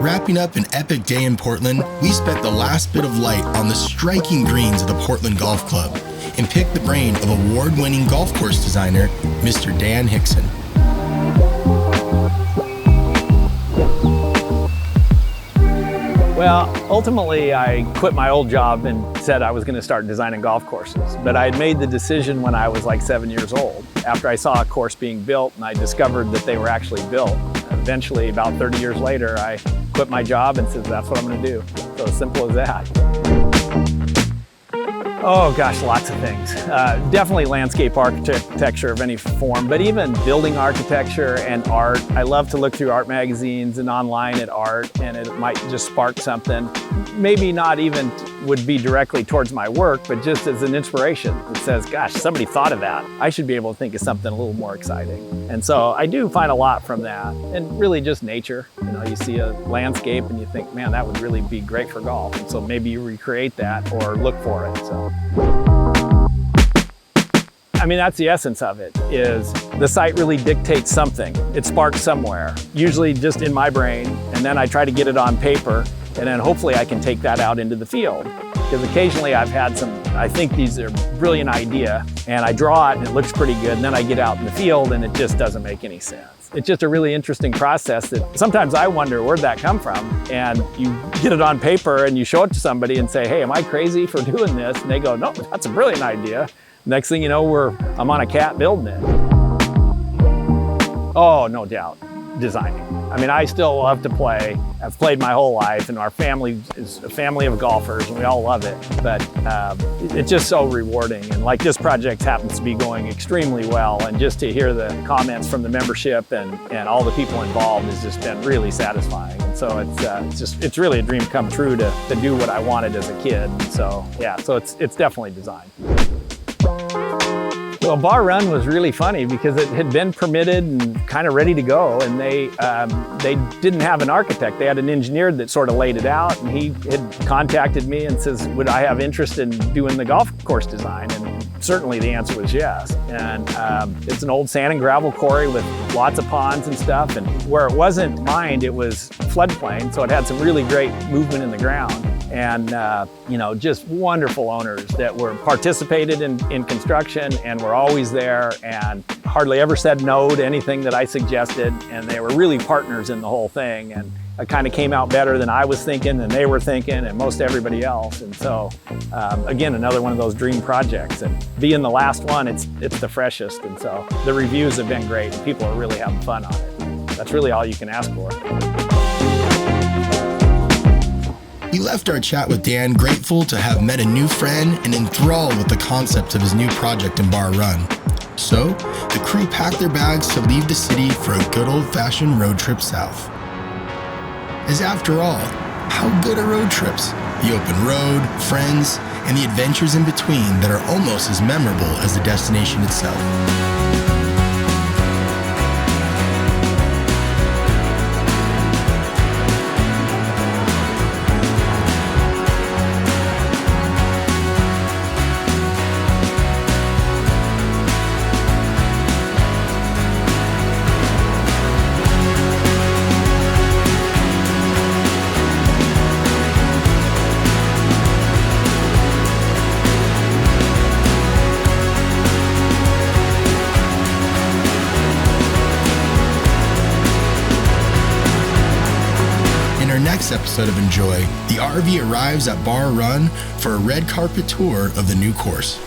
Wrapping up an epic day in Portland, we spent the last bit of light on the striking greens of the Portland Golf Club and picked the brain of award-winning golf course designer, Mr. Dan Hixson. Well, ultimately, I quit my old job and said I was going to start designing golf courses. But I had made the decision when I was like 7 years old, after I saw a course being built and I discovered that they were actually built. Eventually, about 30 years later, I quit my job and said, that's what I'm going to do. So as simple as that. Oh gosh, lots of things. Definitely landscape architecture of any form, but even building architecture and art. I love to look through art magazines and online at art, and it might just spark something. Maybe not even would be directly towards my work, but just as an inspiration. It says, gosh, somebody thought of that. I should be able to think of something a little more exciting. And so I do find a lot from that, and really just nature. You know, you see a landscape and you think, man, that would really be great for golf. And so maybe you recreate that or look for it. So. I mean, that's the essence of it, is the site really dictates something. It sparks somewhere, usually just in my brain, and then I try to get it on paper, and then hopefully I can take that out into the field. Because occasionally I've had I think these are a brilliant idea, and I draw it and it looks pretty good, and then I get out in the field and it just doesn't make any sense. It's just a really interesting process that sometimes I wonder, where'd that come from? And you get it on paper and you show it to somebody and say, hey, am I crazy for doing this? And they go, no, that's a brilliant idea. Next thing you know, I'm on a cat building it. Oh, no doubt, designing. I mean, I still love to play. I've played my whole life, and our family is a family of golfers, and we all love it. But it's just so rewarding. And like this project happens to be going extremely well, and just to hear the comments from the membership and all the people involved has just been really satisfying. And so it's really a dream come true to do what I wanted as a kid. And so yeah, so it's definitely design. Well, Bar Run was really funny because it had been permitted and kind of ready to go, and they didn't have an architect. They had an engineer that sort of laid it out, and he had contacted me and says, would I have interest in doing the golf course design? And certainly the answer was yes. And it's an old sand and gravel quarry with lots of ponds and stuff, and where it wasn't mined, it was floodplain, so it had some really great movement in the ground. And you know, just wonderful owners that were participated in construction and were always there and hardly ever said no to anything that I suggested, and they were really partners in the whole thing, and it kind of came out better than I was thinking and they were thinking and most everybody else. And so again, another one of those dream projects, and being the last one, it's the freshest, and so the reviews have been great and people are really having fun on it. That's really all you can ask for. We left our chat with Dan grateful to have met a new friend and enthralled with the concept of his new project in Bar Run. So, the crew packed their bags to leave the city for a good old-fashioned road trip south. As after all, how good are road trips? The open road, friends, and the adventures in between that are almost as memorable as the destination itself. Next episode of Enjoy, the RV arrives at Bar Run for a red carpet tour of the new course.